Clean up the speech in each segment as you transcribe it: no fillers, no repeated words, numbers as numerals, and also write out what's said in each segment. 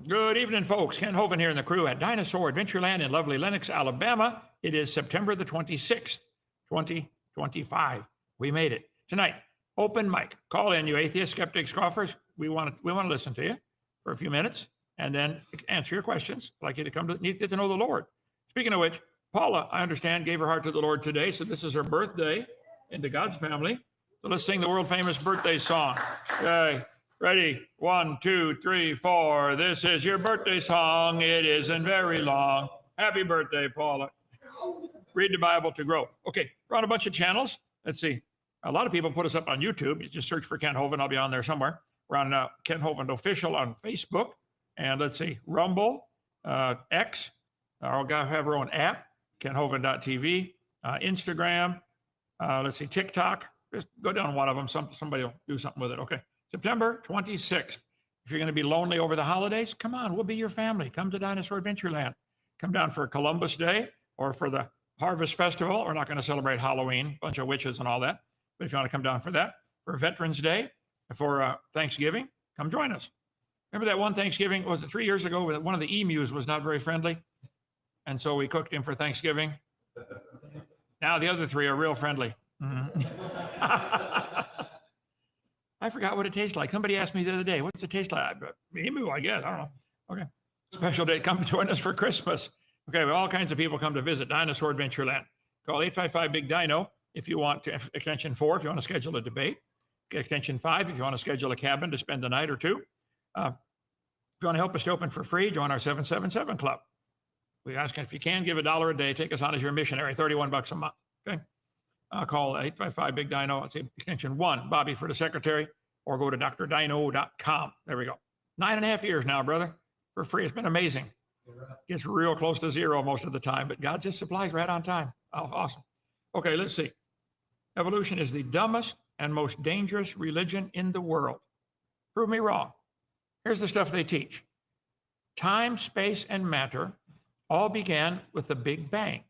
Good evening, folks. Ken Hovind here in the crew at Dinosaur Adventureland in lovely Lenox, Alabama. It is September the 26th, 2025. We made it. Tonight, open mic. Call in, you atheists, skeptics, scoffers. We want to listen to you for a few minutes and then answer your questions. I'd like you to need to get to know the Lord. Speaking of which, Paula, I understand, gave her heart to the Lord today, so this is her birthday into God's family. So let's sing the world-famous birthday song. Okay. Ready? 1, 2, 3, 4. This is your birthday song. It isn't very long. Happy birthday, Paula. Read the Bible to grow. Okay, we're on a bunch of channels. Let's see. A lot of people put us up on YouTube. You just search for Ken Hovind. I'll be on there somewhere. We're on Ken Hovind Official on Facebook. And let's see, Rumble, X. Our guys have our own app, kenhovind.tv. Instagram. Let's see, TikTok. Just go down one of them. Somebody will do something with it. Okay. September 26th. If you're going to be lonely over the holidays, come on, we'll be your family. Come to Dinosaur Adventureland. Come down for Columbus Day or for the Harvest Festival. We're not going to celebrate Halloween, bunch of witches and all that. But if you want to come down for that, for Veterans Day, for Thanksgiving, come join us. Remember that one Thanksgiving, was it 3 years ago, where one of the emus was not very friendly? And so we cooked him for Thanksgiving. Now the other three are real friendly. I forgot what it tastes like. Somebody asked me the other day, what's it taste like? Emu, I guess. I don't know. Okay. Special day. Come join us for Christmas. Okay. Well, all kinds of people come to visit Dinosaur Adventureland. Call 855-BIG-DINO if you want to, extension 4 if you want to schedule a debate. Extension 5 if you want to schedule a cabin to spend a night or two. If you want to help us to open for free, join our 777 Club. We ask if you can, give $1 a day. Take us on as your missionary, $31 a month. Okay. Call 855-BIG-DINO. It's extension 1, Bobby for the secretary, or go to drdino.com. There we go. 9.5 years now, brother, for free. It's been amazing. Gets real close to zero most of the time, but God just supplies right on time. Oh, awesome. Okay, let's see. Evolution is the dumbest and most dangerous religion in the world. Prove me wrong. Here's the stuff they teach. Time, space, and matter all began with the Big Bang.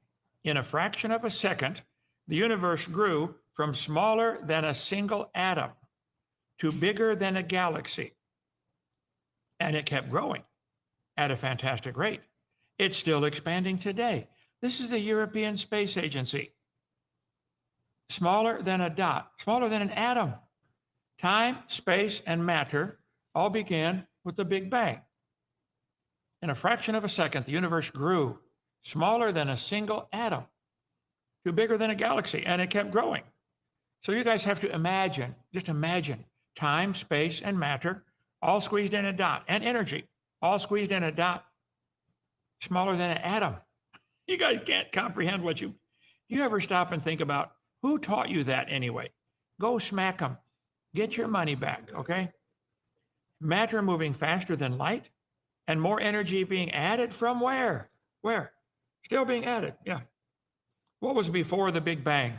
In a fraction of a second, the universe grew from smaller than a single atom to bigger than a galaxy. And it kept growing at a fantastic rate. It's still expanding today. This is the European Space Agency. Smaller than a dot, smaller than an atom. Time, space, and matter all began with the Big Bang. In a fraction of a second, the universe grew smaller than a single atom to bigger than a galaxy, and it kept growing. So you guys have to imagine, just imagine, time, space, and matter all squeezed in a dot, and energy all squeezed in a dot smaller than an atom. You guys can't comprehend what you ever stop and think about who taught you that anyway? Go smack them. Get your money back, okay? Matter moving faster than light and more energy being added from where? Where? Still being added, yeah. What was before the Big Bang?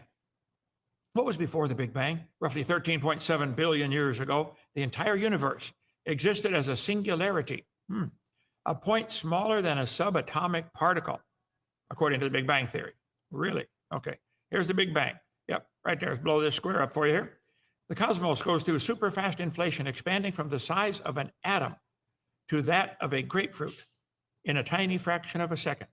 What was before the Big Bang? Roughly 13.7 billion years ago, the entire universe existed as a singularity, a point smaller than a subatomic particle, according to the Big Bang theory. Really? Okay. Here's the Big Bang. Yep, right there. Let's blow this square up for you here. The cosmos goes through super fast inflation, expanding from the size of an atom to that of a grapefruit in a tiny fraction of a second.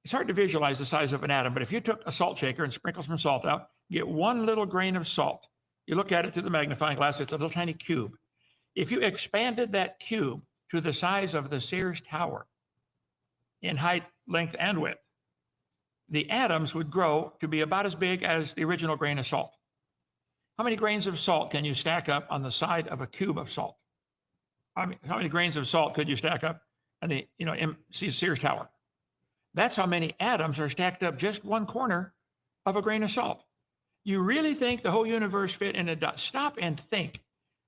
It's hard to visualize the size of an atom, but if you took a salt shaker and sprinkle some salt out, get one little grain of salt. You look at it through the magnifying glass, it's a little tiny cube. If you expanded that cube to the size of the Sears Tower in height, length, and width, the atoms would grow to be about as big as the original grain of salt. How many grains of salt can you stack up on the side of a cube of salt? I mean, how many grains of salt could you stack up on the, Sears Tower? That's how many atoms are stacked up just one corner of a grain of salt. You really think the whole universe fit in a dot? Stop and think.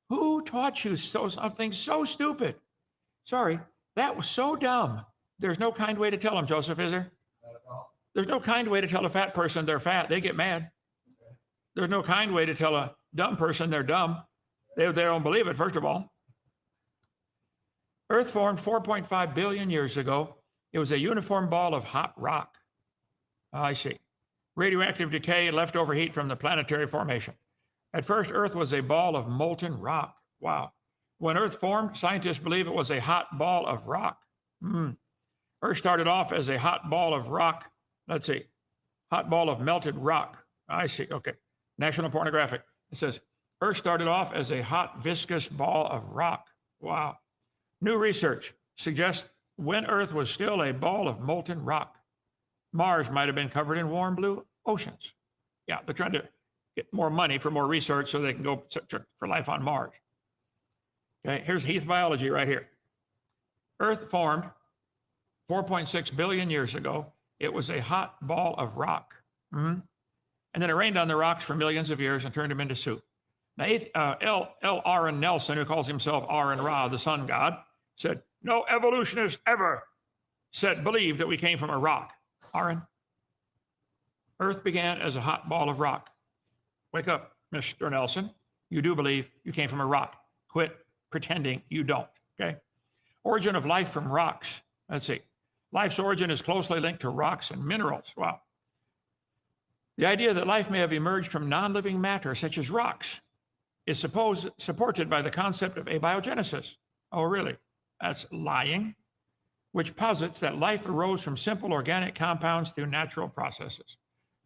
Who taught you something so stupid? Sorry, that was so dumb. There's no kind way to tell them, Joseph, is there? There's no kind way to tell a fat person they're fat. They get mad. There's no kind way to tell a dumb person they're dumb. They don't believe it, first of all. Earth formed 4.5 billion years ago. It was a uniform ball of hot rock. I see. Radioactive decay and leftover heat from the planetary formation. At first, Earth was a ball of molten rock. Wow. When Earth formed, scientists believe it was a hot ball of rock. Earth started off as a hot ball of rock. Let's see. Hot ball of melted rock. I see. Okay. National Pornographic. It says, Earth started off as a hot, viscous ball of rock. Wow. New research suggests when Earth was still a ball of molten rock, Mars might have been covered in warm blue oceans. Yeah, they're trying to get more money for more research so they can go for life on Mars. Okay, here's Heath biology right here. Earth formed 4.6 billion years ago. It was a hot ball of rock. And then it rained on the rocks for millions of years and turned them into soup. Now, L. Aaron Nelson, who calls himself Aaron Ra, the sun god, said, no evolutionist ever believed that we came from a rock. Aaron, Earth began as a hot ball of rock. Wake up, Mr. Nelson. You do believe you came from a rock. Quit pretending you don't, okay? Origin of life from rocks. Let's see. Life's origin is closely linked to rocks and minerals. Wow. The idea that life may have emerged from non-living matter, such as rocks, is supported by the concept of abiogenesis. Oh, really? That's lying, which posits that life arose from simple organic compounds through natural processes.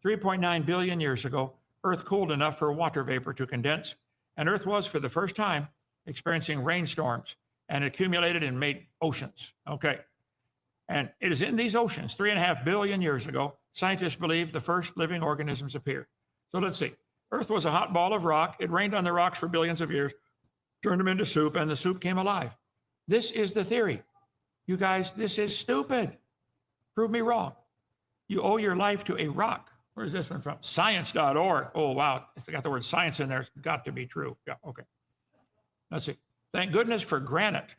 3.9 billion years ago, Earth cooled enough for water vapor to condense, and Earth was, for the first time, experiencing rainstorms and accumulated and made oceans. Okay. And it is in these oceans, 3.5 billion years ago, scientists believe the first living organisms appeared. So let's see. Earth was a hot ball of rock. It rained on the rocks for billions of years, turned them into soup, and the soup came alive. This is the theory. You guys, this is stupid. Prove me wrong. You owe your life to a rock. Where's this one from? Science.org. Oh, wow. It's got the word science in there. It's got to be true. Yeah, okay. Let's see. Thank goodness for granite.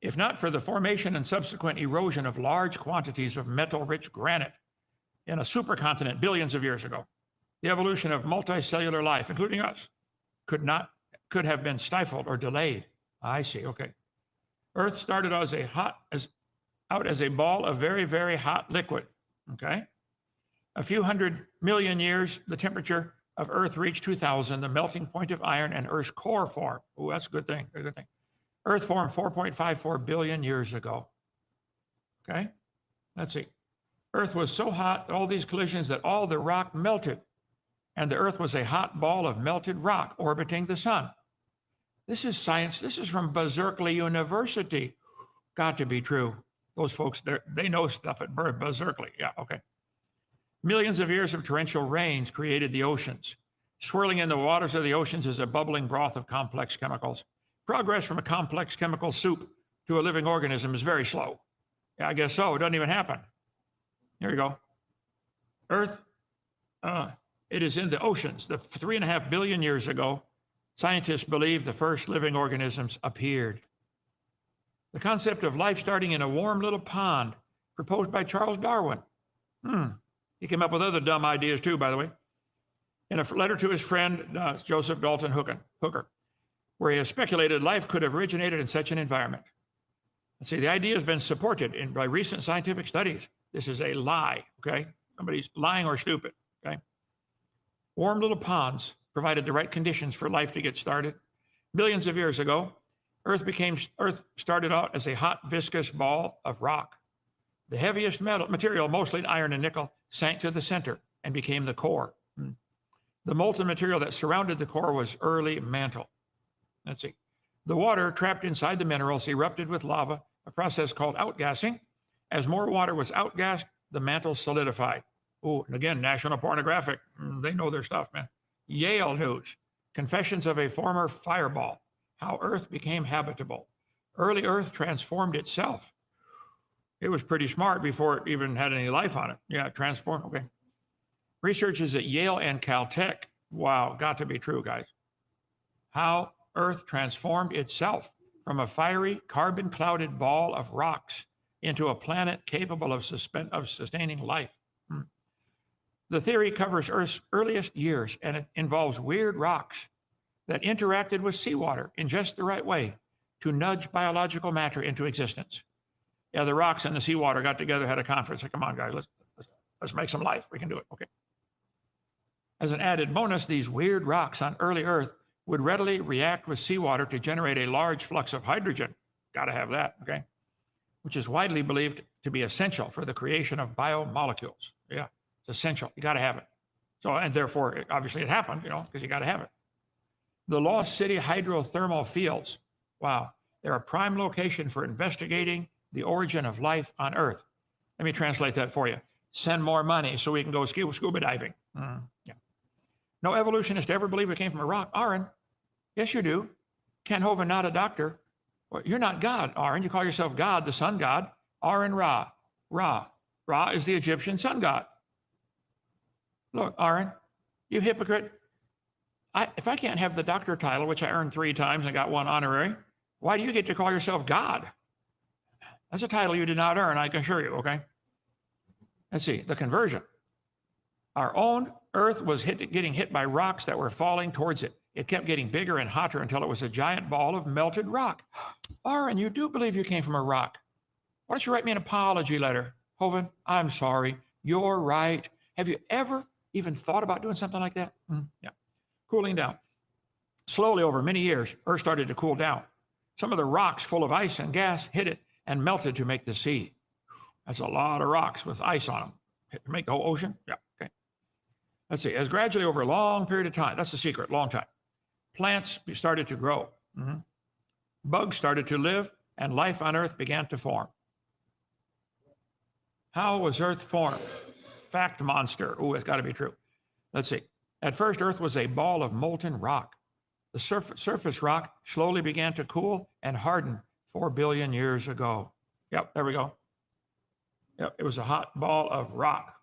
If not for the formation and subsequent erosion of large quantities of metal-rich granite in a supercontinent billions of years ago, the evolution of multicellular life, including us, could have been stifled or delayed. I see. Okay. Earth started out as a ball of very, very hot liquid. Okay. A few 100 million years, the temperature of Earth reached 2000, the melting point of iron, and Earth's core formed. Oh, that's a good thing. A good thing. Earth formed 4.54 billion years ago. Okay. Let's see. Earth was so hot, all these collisions, that all the rock melted, and the Earth was a hot ball of melted rock orbiting the sun. This is science. This is from Berkeley University. Got to be true. Those folks, they know stuff at Berkeley. Yeah, okay. Millions of years of torrential rains created the oceans. Swirling in the waters of the oceans is a bubbling broth of complex chemicals. Progress from a complex chemical soup to a living organism is very slow. Yeah, I guess so. It doesn't even happen. Here you go. Earth, it is in the oceans. The 3.5 billion years ago, scientists believe the first living organisms appeared. The concept of life starting in a warm little pond, proposed by Charles Darwin. He came up with other dumb ideas too, by the way. In a letter to his friend, Joseph Dalton Hooker, where he has speculated life could have originated in such an environment. Let's see, the idea has been supported by recent scientific studies. This is a lie, okay? Somebody's lying or stupid, okay? Warm little ponds provided the right conditions for life to get started. Billions of years ago, Earth started out as a hot, viscous ball of rock. The heaviest material, mostly iron and nickel, sank to the center and became the core. The molten material that surrounded the core was early mantle. Let's see. The water trapped inside the minerals erupted with lava, a process called outgassing. As more water was outgassed, the mantle solidified. Oh, and again, National Pornographic. They know their stuff, man. Yale News. Confessions of a former fireball. How Earth became habitable. Early Earth transformed itself. It was pretty smart before it even had any life on it. Yeah, it transformed. Okay. Researchers at Yale and Caltech. Wow, got to be true, guys. How Earth transformed itself from a fiery, carbon-clouded ball of rocks into a planet capable of sustaining life. The theory covers Earth's earliest years, and it involves weird rocks that interacted with seawater in just the right way to nudge biological matter into existence. Yeah, the rocks and the seawater got together, had a conference. Like, come on, guys, let's make some life. We can do it. Okay. As an added bonus, these weird rocks on early Earth would readily react with seawater to generate a large flux of hydrogen. Got to have that, okay? Which is widely believed to be essential for the creation of biomolecules. Yeah, it's essential. You got to have it. So, and therefore, obviously it happened, because you got to have it. The Lost City hydrothermal fields. Wow. They're a prime location for investigating the origin of life on Earth. Let me translate that for you. Send more money so we can go scuba diving. Yeah. No evolutionist ever believed we came from a rock. Aaron, yes, you do. Ken Hovind, not a doctor. Well, you're not God, Aaron. You call yourself God, the sun god. Aaron Ra. Ra. Ra is the Egyptian sun god. Look, Aaron, you hypocrite. If I can't have the doctor title, which I earned 3 times and got 1 honorary, why do you get to call yourself God? That's a title you did not earn, I can assure you, okay? Let's see, the conversion. Our own Earth was getting hit by rocks that were falling towards it. It kept getting bigger and hotter until it was a giant ball of melted rock. Aaron, you do believe you came from a rock. Why don't you write me an apology letter? Hovind, I'm sorry. You're right. Have you ever even thought about doing something like that? Yeah. Cooling down. Slowly over many years, Earth started to cool down. Some of the rocks full of ice and gas hit it and melted to make the sea. That's a lot of rocks with ice on them. To make the whole ocean? Yeah, okay. Let's see. As gradually over a long period of time, that's the secret, long time, plants started to grow. Bugs started to live, and life on Earth began to form. How was Earth formed? Fact monster. Oh, it's got to be true. Let's see. At first, Earth was a ball of molten rock. The surface rock slowly began to cool and harden 4 billion years ago. Yep, there we go. Yep, it was a hot ball of rock.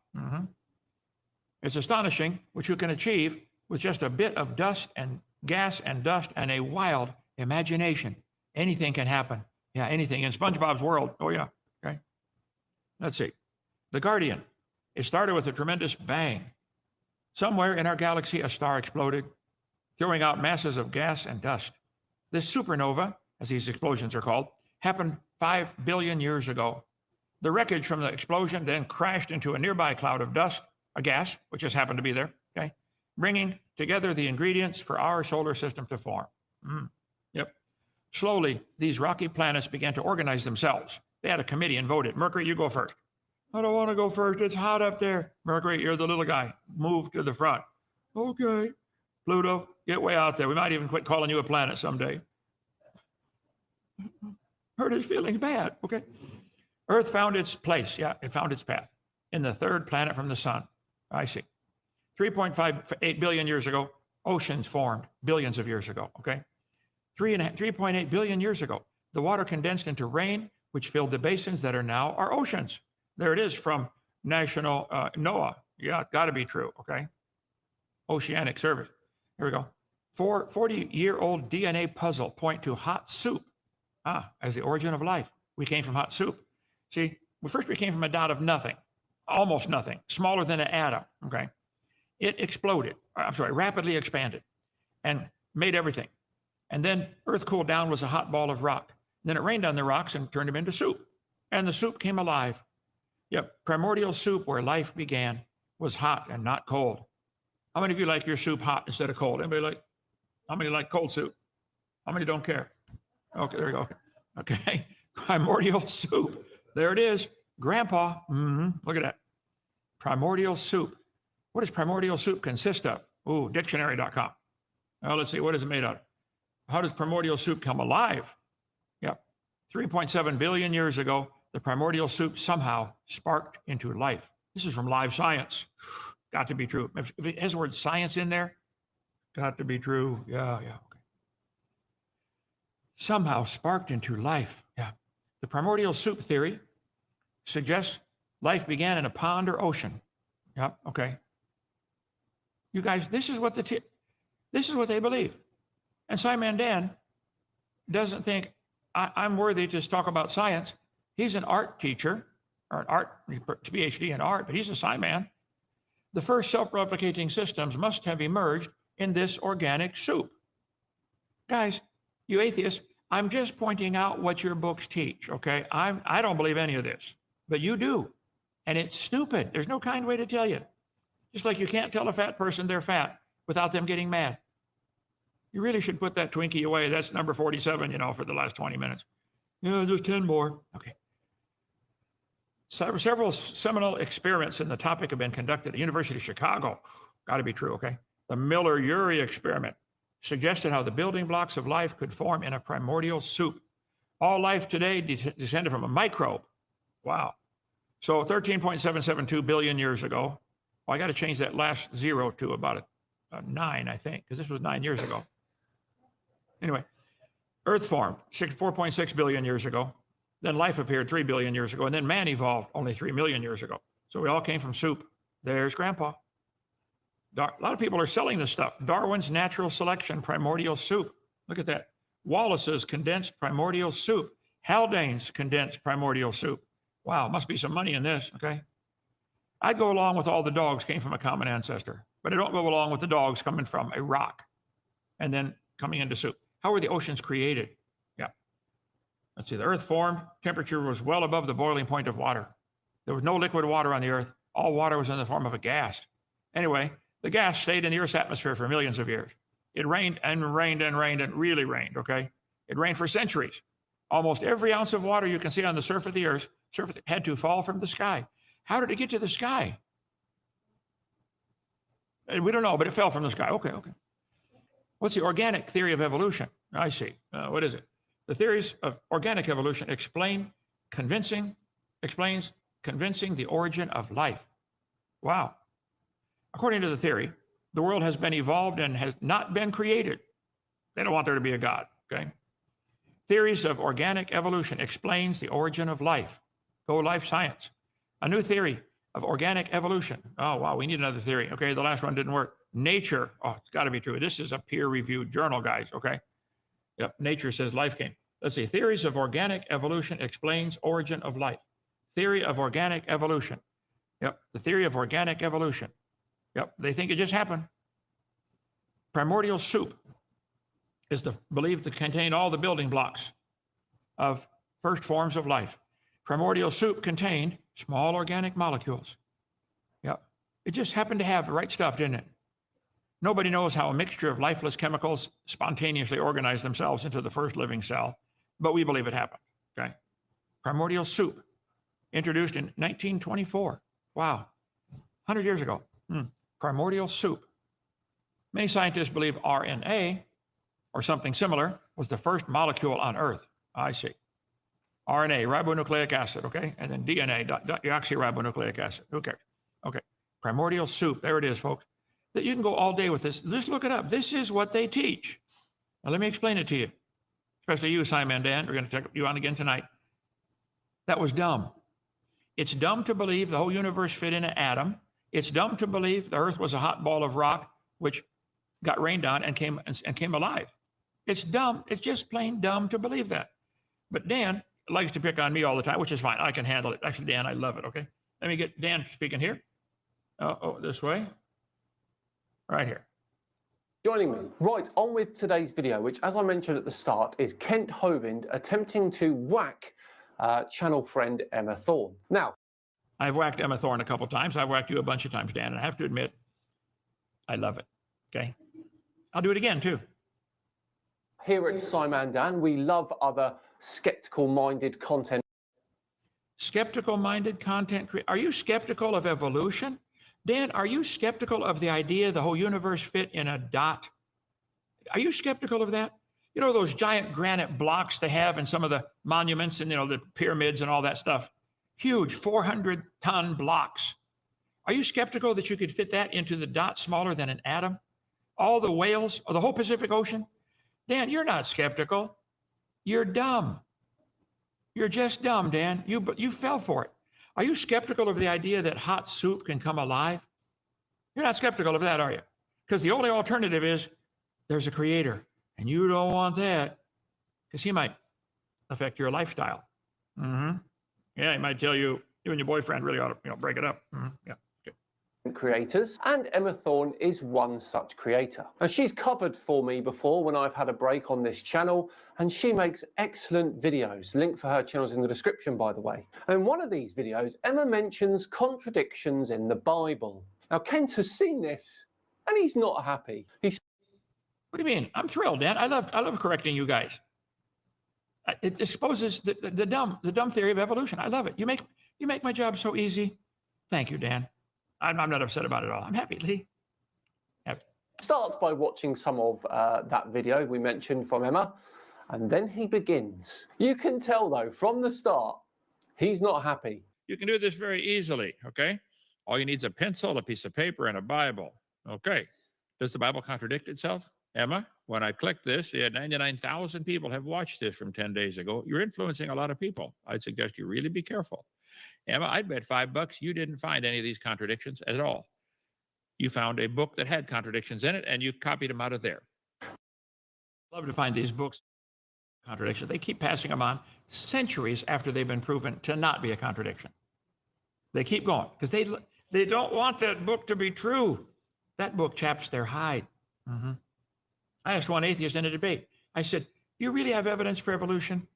It's astonishing what you can achieve with just a bit of dust and gas and dust and a wild imagination. Anything can happen. Yeah, anything. In SpongeBob's world. Oh, yeah. Okay. Let's see. The Guardian. It started with a tremendous bang. Somewhere in our galaxy, a star exploded, throwing out masses of gas and dust. This supernova, as these explosions are called, happened 5 billion years ago. The wreckage from the explosion then crashed into a nearby cloud of dust, a gas, which just happened to be there, okay, bringing together the ingredients for our solar system to form. Yep. Slowly, these rocky planets began to organize themselves. They had a committee and voted. Mercury, you go first. I don't want to go first. It's hot up there. Mercury, you're the little guy. Move to the front. Okay. Pluto, get way out there. We might even quit calling you a planet someday. Hurt his feelings bad. Okay. Earth found its place. Yeah, it found its path in the 3rd planet from the sun. I see. 3.58 billion years ago, oceans formed billions of years ago. Okay. 3.8 billion years ago, the water condensed into rain, which filled the basins that are now our oceans. There it is from National NOAA. Yeah, got to be true. Okay. Oceanic Service. Here we go. 40-year-old DNA puzzle point to hot soup as the origin of life. We came from hot soup. See, first we came from a dot of nothing, almost nothing, smaller than an atom. Okay. It exploded. Rapidly expanded and made everything. And then Earth cooled down, was a hot ball of rock. Then it rained on the rocks and turned them into soup. And the soup came alive. Yep, primordial soup where life began was hot and not cold. How many of you like your soup hot instead of cold? How many like cold soup? How many don't care? Okay, there you go. Okay. Primordial soup. There it is. Grandpa. Look at that. Primordial soup. What does primordial soup consist of? Ooh, dictionary.com. Well, let's see. What is it made of? How does primordial soup come alive? Yep. 3.7 billion years ago, the primordial soup somehow sparked into life. This is from Live Science. Got to be true. If it has the word science in there, got to be true. Yeah, okay. Somehow sparked into life. Yeah. The primordial soup theory suggests life began in a pond or ocean. Yep, okay. You guys, this is what they believe. And Simon Dan doesn't think I'm worthy to talk about science. He's an art teacher, or an art PhD in art, but he's a sci-man. The first self-replicating systems must have emerged in this organic soup. Guys, you atheists, I'm just pointing out what your books teach, okay? I don't believe any of this, but you do. And it's stupid. There's no kind way to tell you. Just like you can't tell a fat person they're fat without them getting mad. You really should put that Twinkie away. That's number 47, you know, for the last 20 minutes. Yeah, just 10 more. Okay. Several seminal experiments in the topic have been conducted at the University of Chicago. Got to be true, okay? The Miller-Urey experiment suggested how the building blocks of life could form in a primordial soup. All life today descended from a microbe. Wow. So 13.772 billion years ago. Well, I got to change that last zero to about a 9, I think, because this was 9 years ago. Anyway, Earth formed 4.6 billion years ago. Then life appeared 3 billion years ago, and then man evolved only 3 million years ago. So we all came from soup. There's Grandpa. A lot of people are selling this stuff. Darwin's natural selection, primordial soup. Look at that. Wallace's condensed primordial soup. Haldane's condensed primordial soup. Wow, must be some money in this, okay? I'd go along with all the dogs came from a common ancestor, but I don't go along with the dogs coming from a rock and then coming into soup. How were the oceans created? Yeah. Let's see, the earth formed, temperature was well above the boiling point of water. There was no liquid water on the earth. All water was in the form of a gas. Anyway, the gas stayed in the earth's atmosphere for millions of years. It rained and rained and rained and really rained, okay? It rained for centuries. Almost every ounce of water you can see on the surface of the earth had to fall from the sky. How did it get to the sky? We don't know, but it fell from the sky. Okay. What's the organic theory of evolution? I see. What is it? The theories of organic evolution explains convincing the origin of life. Wow. According to the theory, the world has been evolved and has not been created. They don't want there to be a God, okay? Theories of organic evolution explains the origin of life. Go life science. A new theory of organic evolution. Oh, wow, we need another theory. Okay, the last one didn't work. Nature. Oh, it's got to be true. This is a peer-reviewed journal, guys, okay? Yep, Nature says life came. Let's see. Theories of organic evolution explains origin of life. Theory of organic evolution. Yep, the theory of organic evolution. Yep, they think it just happened. Primordial soup is believed to contain all the building blocks of first forms of life. Primordial soup contained small organic molecules. Yep, it just happened to have the right stuff, didn't it? Nobody knows how a mixture of lifeless chemicals spontaneously organized themselves into the first living cell, but we believe it happened, okay? Primordial soup, introduced in 1924. Wow, 100 years ago. Primordial soup. Many scientists believe RNA, or something similar, was the first molecule on Earth. I see. RNA, ribonucleic acid, okay? And then DNA, deoxyribonucleic acid. Who cares? Okay. Primordial soup. There it is, folks. That you can go all day with this. Just look it up. This is what they teach. Now, let me explain it to you. Especially you, Simon and Dan. We're going to take you on again tonight. That was dumb. It's dumb to believe the whole universe fit in an atom. It's dumb to believe the Earth was a hot ball of rock, which got rained on and came alive. It's dumb. It's just plain dumb to believe that. But Dan likes to pick on me all the time, which is fine. I can handle it. Actually, Dan, I love it, okay? Let me get Dan speaking here. This way. Right here. Joining me, right, on with today's video, which, as I mentioned at the start, is Kent Hovind attempting to whack channel friend Emma Thorne. Now, I've whacked Emma Thorne a couple times. I've whacked you a bunch of times, Dan, and I have to admit, I love it, okay? I'll do it again, too. Here at Simon Dan, we love other skeptical-minded content. Skeptical-minded content. Are you skeptical of evolution? Dan, are you skeptical of the idea the whole universe fit in a dot? Are you skeptical of that? You know those giant granite blocks they have in some of the monuments and, you know, the pyramids and all that stuff? Huge 400-ton blocks. Are you skeptical that you could fit that into the dot smaller than an atom? All the whales, or the whole Pacific Ocean? Dan, you're not skeptical. You're dumb. You're just dumb, Dan. You fell for it. Are you skeptical of the idea that hot soup can come alive? You're not skeptical of that, are you? Because the only alternative is there's a creator, and you don't want that because he might affect your lifestyle. Yeah, he might tell you and your boyfriend really ought to, break it up. Yeah. Creators, and Emma Thorne is one such creator. And she's covered for me before when I've had a break on this channel, and she makes excellent videos. Link for her channel's in the description, by the way. And in one of these videos, Emma mentions contradictions in the Bible. Now, Kent has seen this, and he's not happy. What do you mean? I'm thrilled, Dan. I love correcting you guys. It exposes the dumb theory of evolution. I love it. You make my job so easy. Thank you, Dan. I'm not upset about it at all. I'm happy, Lee. Happy. Starts by watching some of that video we mentioned from Emma, and then he begins. You can tell though from the start, he's not happy. You can do this very easily, okay? All you need is a pencil, a piece of paper, and a Bible. Okay. Does the Bible contradict itself? Emma, when I click this, 99,000 people have watched this from 10 days ago. You're influencing a lot of people. I'd suggest you really be careful. Emma, I'd bet $5 you didn't find any of these contradictions at all. You found a book that had contradictions in it, and you copied them out of there. Love to find these books contradictions. They keep passing them on centuries after they've been proven to not be a contradiction. They keep going because they don't want that book to be true. That book chaps their hide. Mm-hmm. I asked one atheist in a debate. I said, "Do you really have evidence for evolution,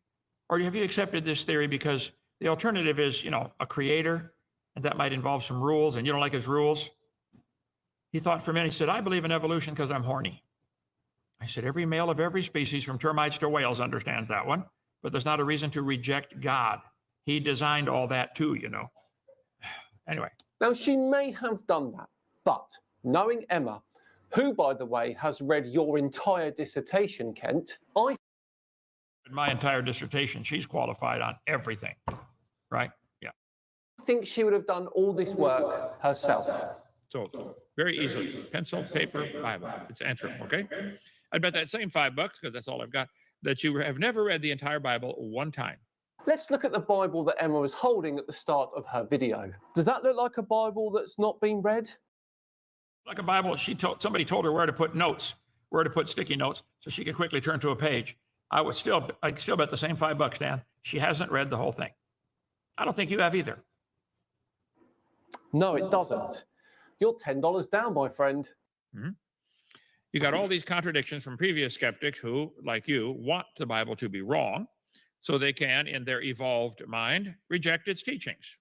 or have you accepted this theory because the alternative is, a creator, and that might involve some rules, and you don't like his rules?" He thought for a minute. He said, "I believe in evolution because I'm horny." I said, "Every male of every species, from termites to whales, understands that one, but there's not a reason to reject God. He designed all that too, Anyway. Now, she may have done that, but knowing Emma, who, by the way, has read your entire dissertation, Kent, my entire dissertation, she's qualified on everything, right? Yeah. I think she would have done all this work herself. So very easily, pencil, paper, Bible. It's answer, okay? I'd bet that same $5, because that's all I've got, that you have never read the entire Bible one time. Let's look at the Bible that Emma was holding at the start of her video. Does that look like a Bible that's not been read? Like a Bible, somebody told her where to put notes, where to put sticky notes, so she could quickly turn to a page. I'd still bet the same $5, Dan. She hasn't read the whole thing. I don't think you have either. No, it doesn't. You're $10 down, my friend. Mm-hmm. You got all these contradictions from previous skeptics who, like you, want the Bible to be wrong, so they can, in their evolved mind, reject its teachings.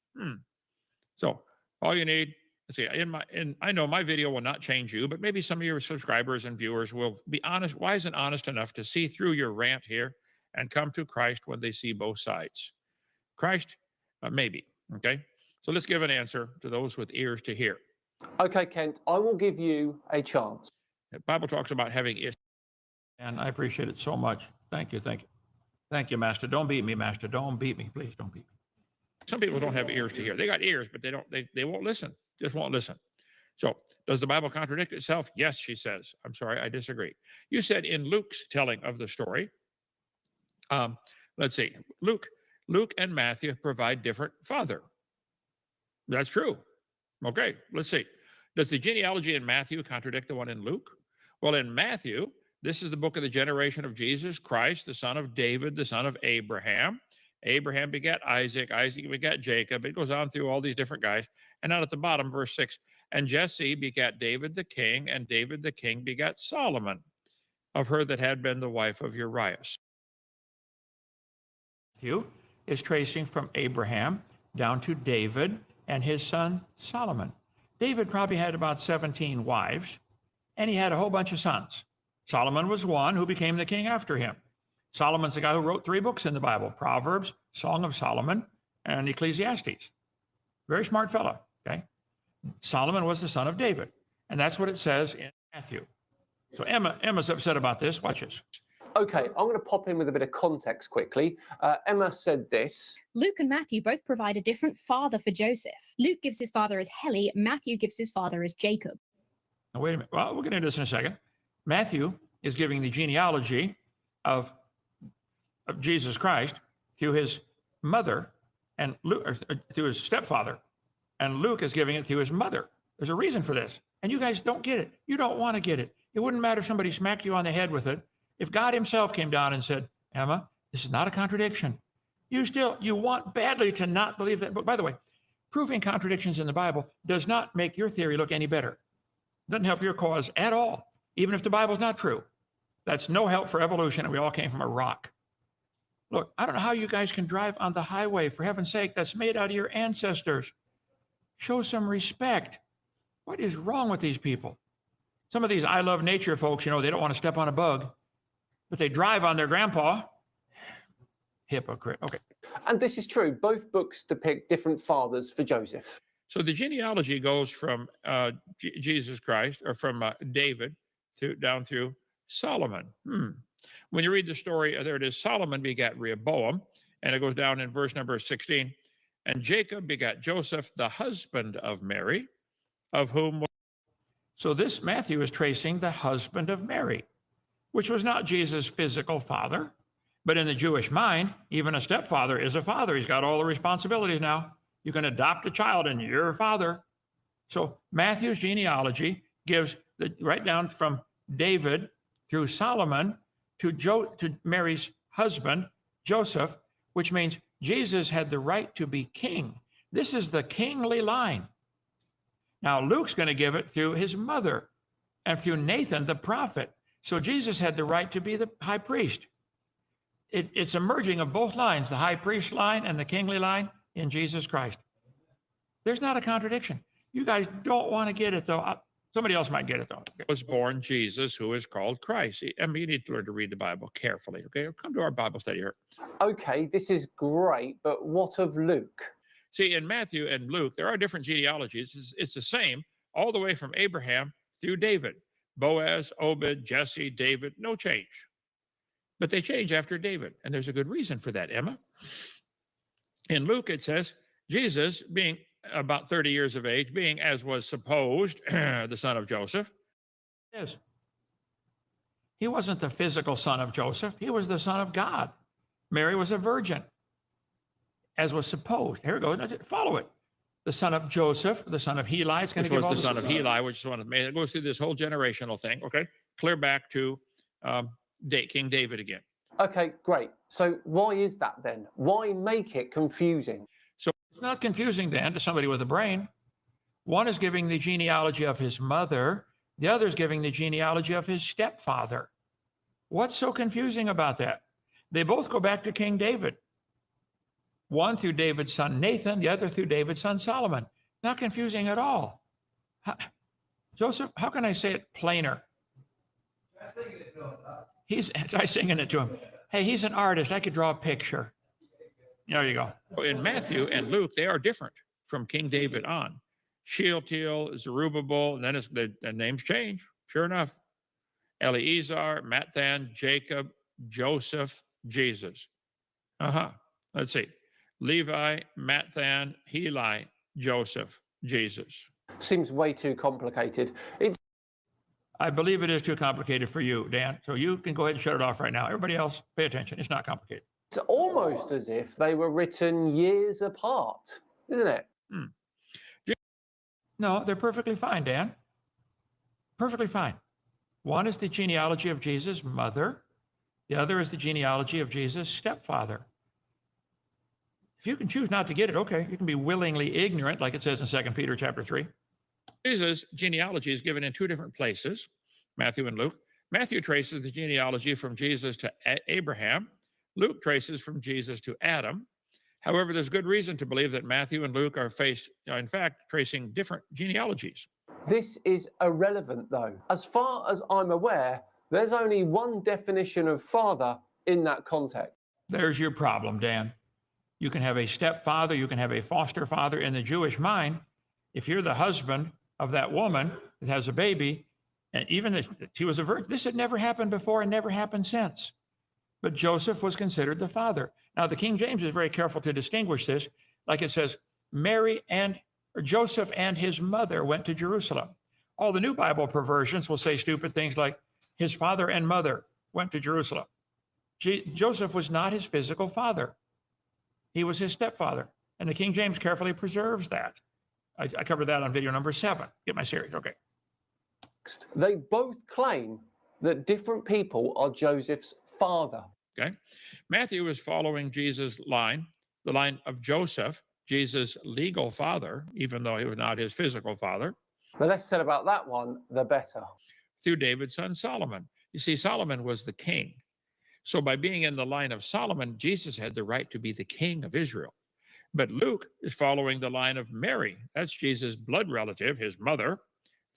So all you need, let's see, I know my video will not change you, but maybe some of your subscribers and viewers will be honest, wise and honest enough to see through your rant here and come to Christ when they see both sides. Christ, maybe, okay? So let's give an answer to those with ears to hear. Okay, Kent, I will give you a chance. The Bible talks about having ears, and I appreciate it so much. Thank you, thank you. Thank you, Master. Don't beat me, Master. Don't beat me. Please don't beat me. Some people don't have ears to hear. They got ears, but they won't listen. Just won't listen. So does the Bible contradict itself? Yes, she says. I'm sorry, I disagree. You said in Luke's telling of the story, let's see, Luke and Matthew provide different father. That's true. Okay, let's see. Does the genealogy in Matthew contradict the one in Luke? Well, in Matthew, this is the book of the generation of Jesus Christ, the son of David, the son of Abraham. Abraham begat Isaac, Isaac begat Jacob. It goes on through all these different guys. And down at the bottom, verse 6, and Jesse begat David the king, and David the king begat Solomon, of her that had been the wife of Uriah. Matthew is tracing from Abraham down to David and his son Solomon. David probably had about 17 wives, and he had a whole bunch of sons. Solomon was one who became the king after him. Solomon's the guy who wrote 3 books in the Bible, Proverbs, Song of Solomon, and Ecclesiastes. Very smart fellow, okay? Solomon was the son of David, and that's what it says in Matthew. So Emma's upset about this. Watch this. Okay, I'm going to pop in with a bit of context quickly. Emma said this. Luke and Matthew both provide a different father for Joseph. Luke gives his father as Heli, Matthew gives his father as Jacob. Now, wait a minute. Well, we'll get into this in a second. Matthew is giving the genealogy of Jesus Christ through his mother and Luke, through his stepfather, and Luke is giving it through his mother. There's a reason for this, and you guys don't get it. You don't want to get it. It wouldn't matter if somebody smacked you on the head with it. If God himself came down and said, Emma, this is not a contradiction. You want badly to not believe that. But by the way, proving contradictions in the Bible does not make your theory look any better. It doesn't help your cause at all, even if the Bible's not true. That's no help for evolution, and we all came from a rock. Look, I don't know how you guys can drive on the highway, for heaven's sake, that's made out of your ancestors. Show some respect. What is wrong with these people? Some of these I love nature folks, they don't want to step on a bug, but they drive on their grandpa. Hypocrite. Okay. And this is true. Both books depict different fathers for Joseph. So the genealogy goes from Jesus Christ, or from David down through Solomon. When you read the story, there it is. Solomon begat Rehoboam, and it goes down in verse number 16. And Jacob begat Joseph, the husband of Mary, of whom. So this Matthew is tracing the husband of Mary, which was not Jesus' physical father, but in the Jewish mind, even a stepfather is a father. He's got all the responsibilities now. You can adopt a child and you're a father. So Matthew's genealogy gives right down from David through Solomon to Mary's husband, Joseph, which means Jesus had the right to be king. This is the kingly line. Now, Luke's going to give it through his mother and through Nathan, the prophet. So Jesus had the right to be the high priest. It's a merging of both lines, the high priest line and the kingly line in Jesus Christ. There's not a contradiction. You guys don't want to get it, though. Somebody else might get it, though. Was born Jesus, who is called Christ. You need to learn to read the Bible carefully, okay? Come to our Bible study here. Okay, this is great, but what of Luke? See, in Matthew and Luke, there are different genealogies. It's the same all the way from Abraham through David. Boaz, Obed, Jesse, David, no change. But they change after David, and there's a good reason for that, Emma. In Luke, it says, Jesus, being about 30 years of age, being, as was supposed, the son of Joseph. Yes. He wasn't the physical son of Joseph. He was the son of God. Mary was a virgin, as was supposed. Here it goes. Follow it. The son of Joseph, the son of Heli. It's going to give all the son of Heli, which is one of the main. It goes through this whole generational thing. Okay, clear back to King David again. Okay, great. So why is that then? Why make it confusing? So it's not confusing, Dan, to somebody with a brain. One is giving the genealogy of his mother. The other is giving the genealogy of his stepfather. What's so confusing about that? They both go back to King David. One through David's son Nathan, the other through David's son Solomon. Not confusing at all. Joseph, how can I say it plainer? Try singing it to him. Hey, he's an artist. I could draw a picture. There you go. In Matthew and Luke, they are different from King David on. Shealtiel, Zerubbabel, and then the names change. Sure enough. Eleazar, Matthan, Jacob, Joseph, Jesus. Let's see. Levi, Matthan, Heli, Joseph, Jesus. Seems way too complicated. I believe it is too complicated for you, Dan. So you can go ahead and shut it off right now. Everybody else, pay attention. It's not complicated. It's almost as if they were written years apart, isn't it? No, they're perfectly fine, Dan. Perfectly fine. One is the genealogy of Jesus' mother. The other is the genealogy of Jesus' stepfather. If you can choose not to get it, okay. You can be willingly ignorant, like it says in 2 Peter chapter 3. Jesus' genealogy is given in two different places, Matthew and Luke. Matthew traces the genealogy from Jesus to Abraham. Luke traces from Jesus to Adam. However, there's good reason to believe that Matthew and Luke are in fact, tracing different genealogies. This is irrelevant, though. As far as I'm aware, there's only one definition of father in that context. There's your problem, Dan. You can have a stepfather, you can have a foster father. In the Jewish mind, if you're the husband of that woman that has a baby, and even if she was a virgin, this had never happened before and never happened since. But Joseph was considered the father. Now, the King James is very careful to distinguish this. Like it says, Joseph and his mother went to Jerusalem. All the new Bible perversions will say stupid things like his father and mother went to Jerusalem. Joseph was not his physical father. He was his stepfather. And the King James carefully preserves that. I covered that on video number 7. Get my series, okay. They both claim that different people are Joseph's father. Okay. Matthew is following Jesus' line, the line of Joseph, Jesus' legal father, even though he was not his physical father. The less said about that one, the better. Through David's son Solomon. You see, Solomon was the king. So by being in the line of Solomon, Jesus had the right to be the king of Israel. But Luke is following the line of Mary. That's Jesus' blood relative, his mother,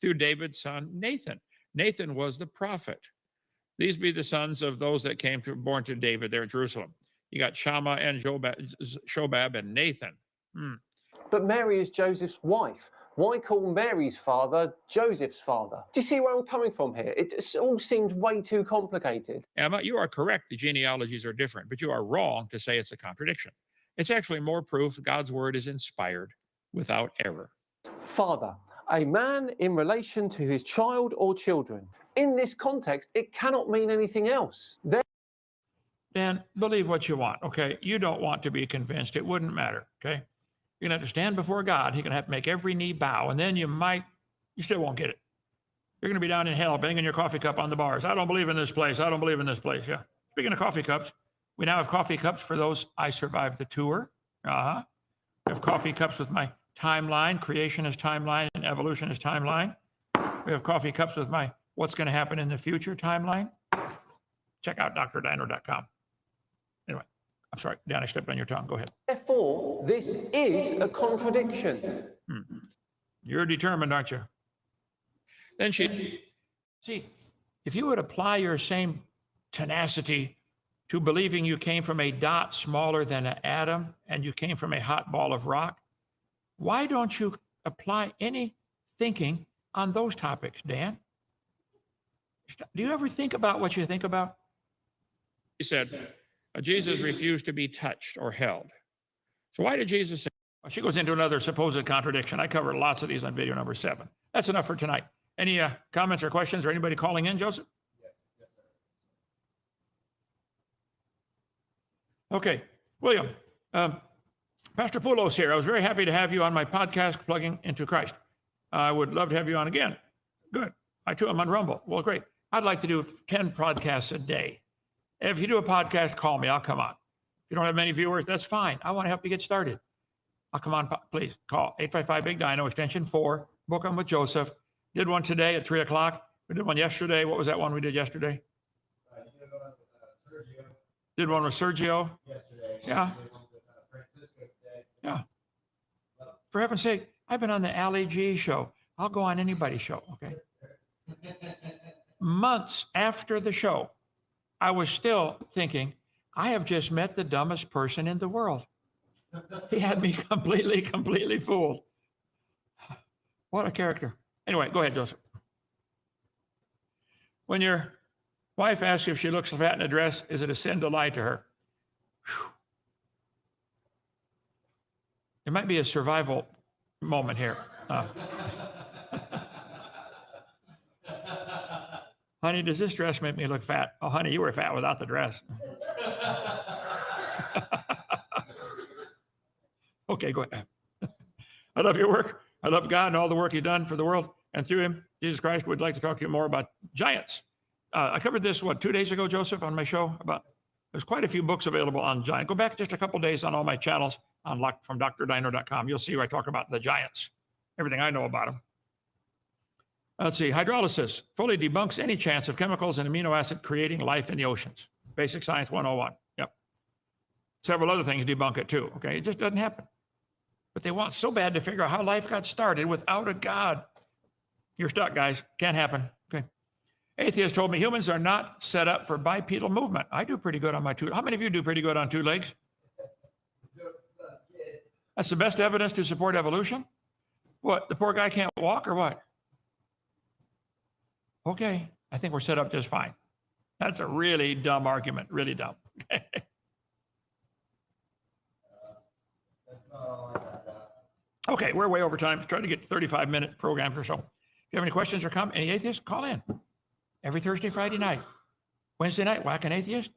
through David's son Nathan. Nathan was the prophet. These be the sons of those that came to born to David there in Jerusalem. You got Shammah and Shobab and Nathan. But Mary is Joseph's wife. Why call Mary's father Joseph's father? Do you see where I'm coming from here? It all seems way too complicated. Emma, you are correct. The genealogies are different, but you are wrong to say it's a contradiction. It's actually more proof God's word is inspired without error. Father, a man in relation to his child or children. In this context, it cannot mean anything else. Dan, believe what you want, okay? You don't want to be convinced. It wouldn't matter, okay? You're going to have to stand before God. He's going to have to make every knee bow, and then you still won't get it. You're going to be down in hell banging your coffee cup on the bars. I don't believe in this place. I don't believe in this place. Yeah. Speaking of coffee cups, we now have coffee cups for those I survived the tour. We have coffee cups with my timeline, creation is timeline, and evolution is timeline. We have coffee cups with my what's going to happen in the future timeline. Check out drdino.com. Anyway, I'm sorry, Dan, I stepped on your tongue. Go ahead. Therefore, this is a contradiction. You're determined, aren't you? Then see, if you would apply your same tenacity to believing you came from a dot smaller than an atom and you came from a hot ball of rock, why don't you apply any thinking on those topics, Dan? Do you ever think about what you think about? He said, Jesus refused to be touched or held. So why did Jesus say? Well, she goes into another supposed contradiction. I covered lots of these on video number 7. That's enough for tonight. Any comments or questions or anybody calling in, Joseph? Yes, sir. Okay, William, Pastor Poulos here. I was very happy to have you on my podcast, Plugging into Christ. I would love to have you on again. Good. I too am on Rumble. Well, great. I'd like to do 10 podcasts a day. If you do a podcast, call me. I'll come on. If you don't have many viewers, that's fine. I want to help you get started. I'll come on. Please call 855-BIG-DINO, extension 4. Book them with Joseph. Did one today at 3 o'clock. We did one yesterday. What was that one we did yesterday? You did one with Sergio Did one with Sergio. yesterday. Yeah. You did one with Francisco today. Yeah. For heaven's sake, I've been on the Ali G show. I'll go on anybody's show, okay? Months after the show, I was still thinking, I have just met the dumbest person in the world. He had me completely fooled. What a character. Anyway, go ahead, Joseph. When your wife asks if she looks fat in a dress, is it a sin to lie to her? Whew. It might be a survival moment here. Honey, does this dress make me look fat? Oh, honey, you were fat without the dress. Okay, go ahead. I love your work. I love God and all the work you've done for the world. And through him, Jesus Christ, would like to talk to you more about giants. I covered this, 2 days ago, Joseph, on my show. There's quite a few books available on giants. Go back just a couple days on all my channels from drdino.com. You'll see where I talk about the giants, everything I know about them. Let's see, hydrolysis fully debunks any chance of chemicals and amino acid creating life in the oceans. Basic Science 101. Yep. Several other things debunk it too, okay? It just doesn't happen. But they want so bad to figure out how life got started without a God. You're stuck, guys. Can't happen. Okay. Atheists told me humans are not set up for bipedal movement. I do pretty good on my two. How many of you do pretty good on 2 legs? That's the best evidence to support evolution? What, the poor guy can't walk or what? Okay, I think we're set up just fine. That's a really dumb argument, really dumb. Okay, we're way over time. Try to get 35-minute programs or so. If you have any questions or comments, any atheists, call in. Every Thursday, Friday night. Wednesday night, Whack an Atheist.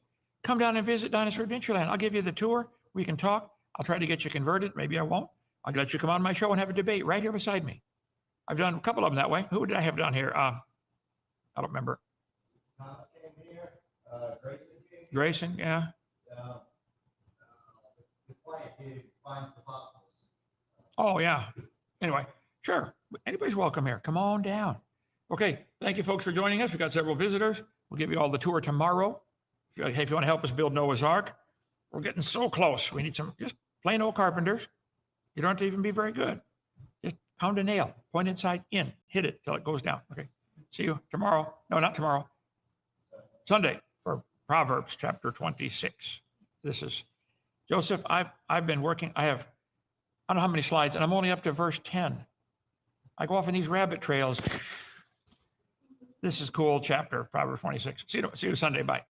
Come down and visit Dinosaur Adventureland. I'll give you the tour. We can talk. I'll try to get you converted. Maybe I won't. I'll let you come on my show and have a debate right here beside me. I've done a couple of them that way. Who did I have down here? I don't remember. Thomas came here. Grayson came here. Grayson, yeah. The plant who finds the fossils. Oh, yeah. Anyway, sure. Anybody's welcome here. Come on down. Okay. Thank you, folks, for joining us. We've got several visitors. We'll give you all the tour tomorrow. If you want to help us build Noah's Ark, we're getting so close. We need some just plain old carpenters. You don't have to even be very good. Just pound a nail, point inside, in, hit it till it goes down. Okay. See you tomorrow. No, not tomorrow. Sunday for Proverbs chapter 26. This is Joseph. I've been working. I don't know how many slides, and I'm only up to verse 10. I go off on these rabbit trails. This is cool chapter, Proverbs 26. See you Sunday. Bye.